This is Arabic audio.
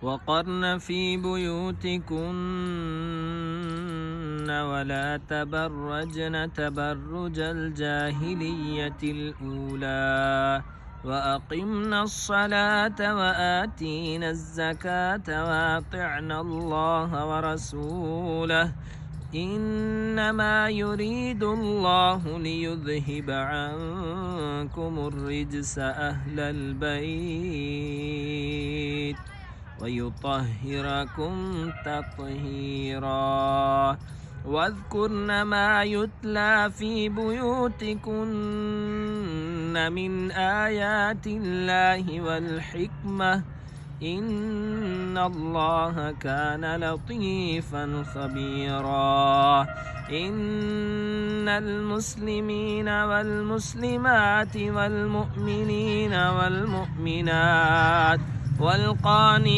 وقرن في بيوتكن ولا تبرجن تبرج الجاهلية الأولى وأقمنا الصلاة وآتينا الزكاة وأطعنا الله ورسوله إنما يريد الله ليذهب عنكم الرجس أهل البيت ويطهركم تطهيرا واذكرن ما يتلى في بيوتكن من آيات الله والحكمة إن الله كان لطيفا خبيرا إن المسلمين والمسلمات والمؤمنين والمؤمنات والقانتين